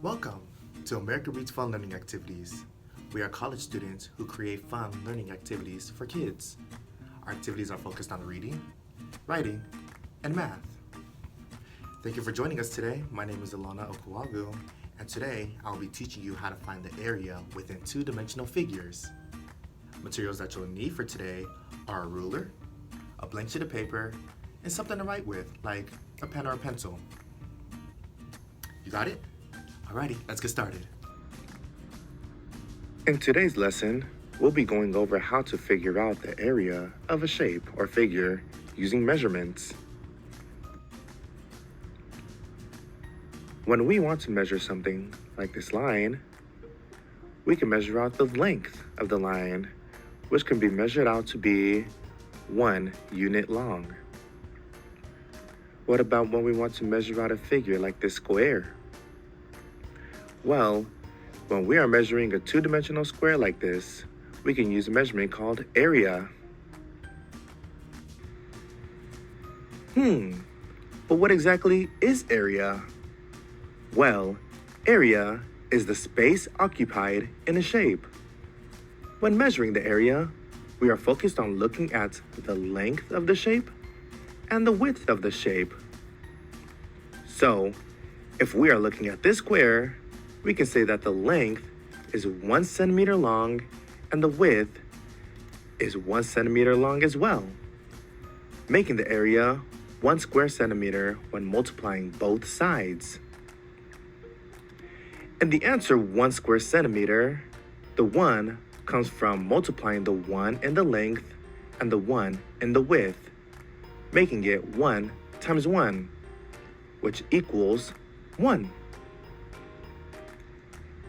Welcome to America Reads Fun Learning Activities. We are college students who create fun learning activities for kids. Our activities are focused on reading, writing, and math. Thank you for joining us today. My name is Ilana Okuwagu, and today I'll be teaching you how to find the area within two-dimensional figures. Materials that you'll need for today are a ruler, a blank sheet of paper, and something to write with, like a pen or a pencil. You got it? Alrighty, let's get started. In today's lesson, we'll be going over how to figure out the area of a shape or figure using measurements. When we want to measure something like this line, we can measure out the length of the line, which can be measured out to be 1 unit long. What about when we want to measure out a figure like this square? Well, when we are measuring a two-dimensional square like this, we can use a measurement called area. But what exactly is area? Well, area is the space occupied in a shape. When measuring the area, we are focused on looking at the length of the shape and the width of the shape. So, if we are looking at this square, we can say that the length is 1 centimeter long and the width is 1 centimeter long as well, making the area 1 square centimeter when multiplying both sides. In the answer 1 square centimeter, the 1 comes from multiplying the 1 in the length and the 1 in the width, making it 1 times 1, which equals 1.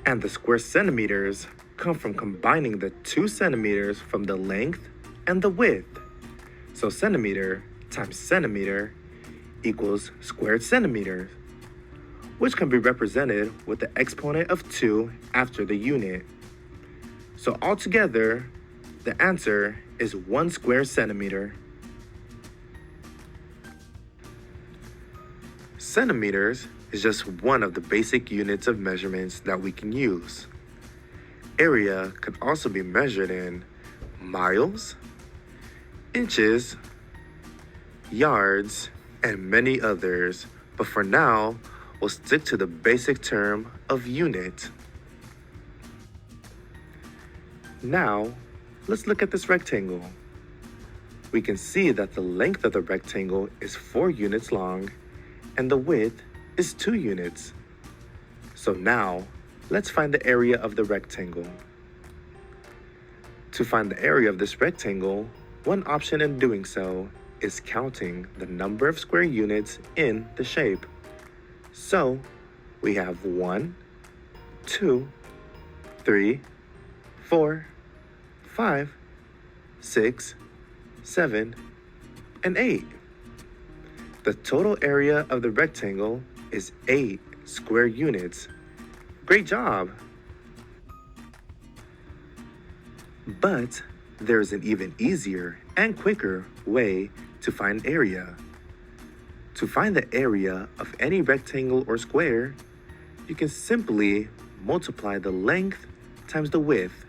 And the square centimeters come from combining the 2 centimeters from the length and the width. So centimeter times centimeter equals squared centimeters, which can be represented with the exponent of 2 after the unit. So altogether, the answer is 1 square centimeter. Centimeters is just one of the basic units of measurements that we can use. Area can also be measured in miles, inches, yards, and many others, but for now, we'll stick to the basic term of unit. Now, let's look at this rectangle. We can see that the length of the rectangle is 4 units long and the width is 2 units. So now, let's find the area of the rectangle. To find the area of this rectangle, one option in doing so is counting the number of square units in the shape. So, we have 1, 2, 3, 4, 5, 6, 7, and 8. The total area of the rectangle is 8 square units. Great job! But there's an even easier and quicker way to find area. To find the area of any rectangle or square, you can simply multiply the length times the width,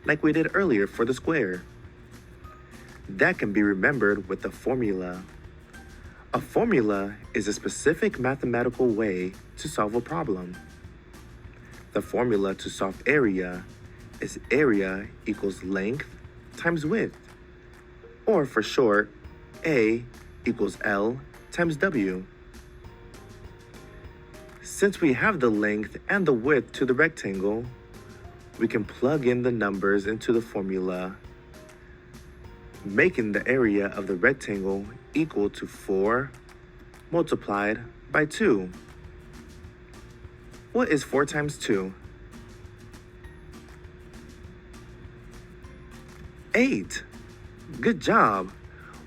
like we did earlier for the square. That can be remembered with the formula. A formula is a specific mathematical way to solve a problem. The formula to solve area is area equals length times width, or for short, A equals L times W. Since we have the length and the width to the rectangle, we can plug in the numbers into the formula, making the area of the rectangle equal to 4 multiplied by 2. What is 4 times 2? 8. Good job!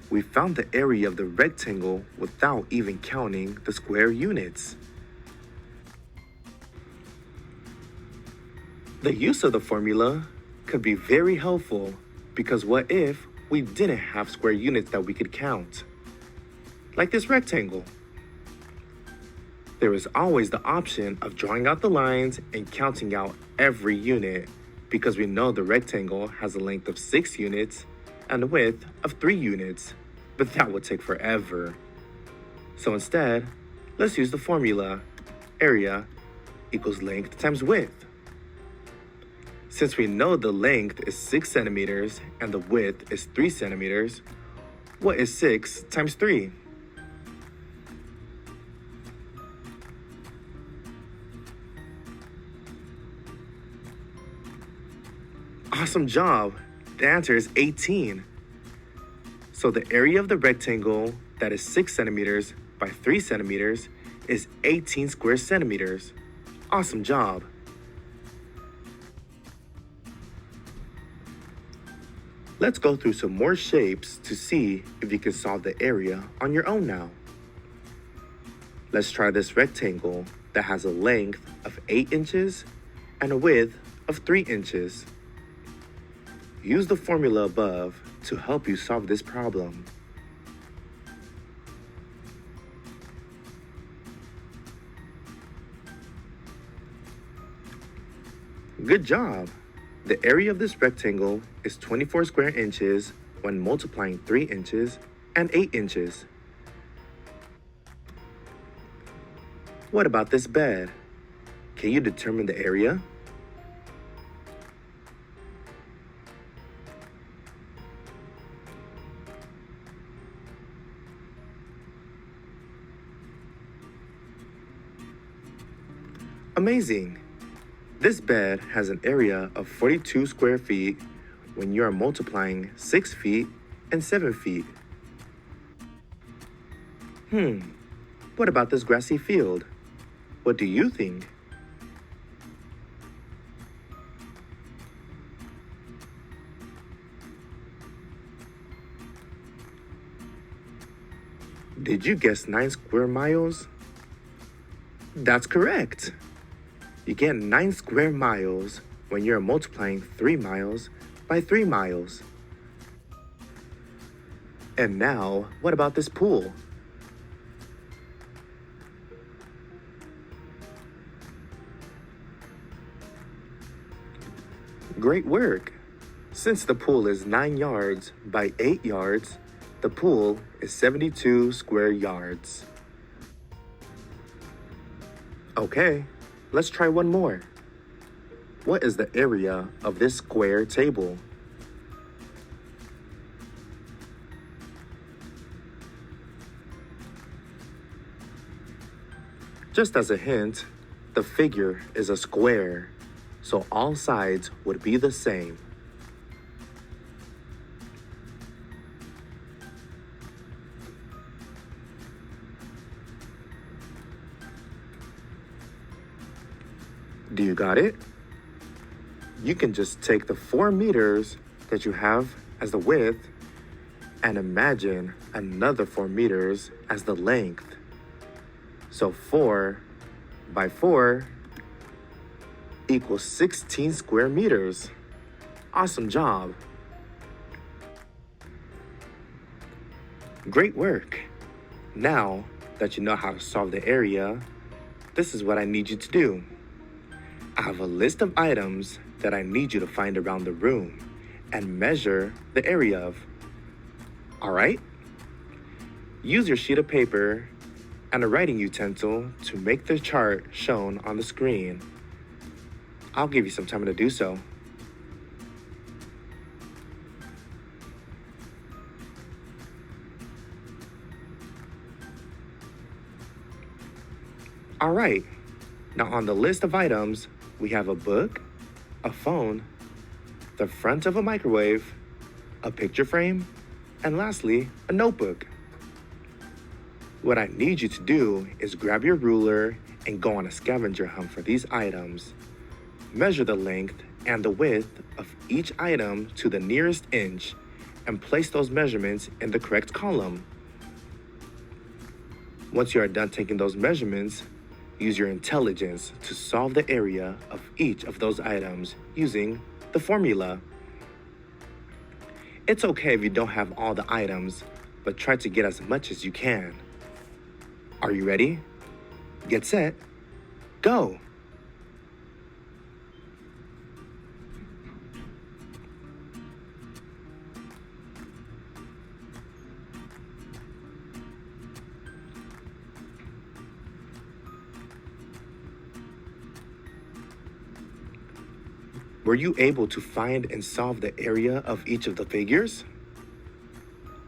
We found the area of the rectangle without even counting the square units. The use of the formula could be very helpful because what if we didn't have square units that we could count? Like this rectangle. There is always the option of drawing out the lines and counting out every unit because we know the rectangle has a length of 6 units and a width of 3 units, but that would take forever. So instead, let's use the formula area equals length times width. Since we know the length is 6 centimeters and the width is 3 centimeters, what is 6 times 3? Awesome job! The answer is 18. So the area of the rectangle that is 6 centimeters by 3 centimeters is 18 square centimeters. Awesome job! Let's go through some more shapes to see if you can solve the area on your own now. Let's try this rectangle that has a length of 8 inches and a width of 3 inches. Use the formula above to help you solve this problem. Good job! The area of this rectangle is 24 square inches when multiplying 3 inches and 8 inches. What about this bed? Can you determine the area? Amazing! This bed has an area of 42 square feet when you are multiplying 6 feet and 7 feet. What about this grassy field? What do you think? Did you guess 9 square miles? That's correct! You get 9 square miles when you're multiplying 3 miles by 3 miles. And now, what about this pool? Great work! Since the pool is 9 yards by 8 yards, the pool is 72 square yards. Okay. Let's try one more. What is the area of this square table? Just as a hint, the figure is a square, so all sides would be the same. Do you got it? You can just take the 4 meters that you have as the width and imagine another 4 meters as the length. So 4 by 4 equals 16 square meters. Awesome job! Great work! Now that you know how to solve the area, this is what I need you to do. I have a list of items that I need you to find around the room and measure the area of. All right? Use your sheet of paper and a writing utensil to make the chart shown on the screen. I'll give you some time to do so. All right. Now on the list of items, we have a book, a phone, the front of a microwave, a picture frame, and lastly, a notebook. What I need you to do is grab your ruler and go on a scavenger hunt for these items. Measure the length and the width of each item to the nearest inch and place those measurements in the correct column. Once you are done taking those measurements, use your intelligence to solve the area of each of those items using the formula. It's okay if you don't have all the items, but try to get as much as you can. Are you ready? Get set, go! Were you able to find and solve the area of each of the figures?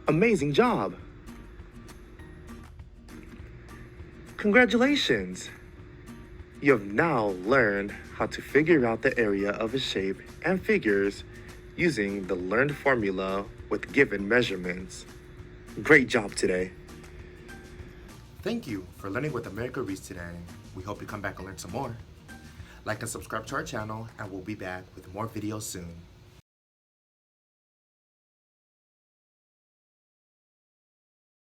Amazing job! Congratulations! You have now learned how to figure out the area of a shape and figures using the learned formula with given measurements. Great job today! Thank you for learning with America Reads today. We hope you come back and learn some more. Like and subscribe to our channel, and we'll be back with more videos soon.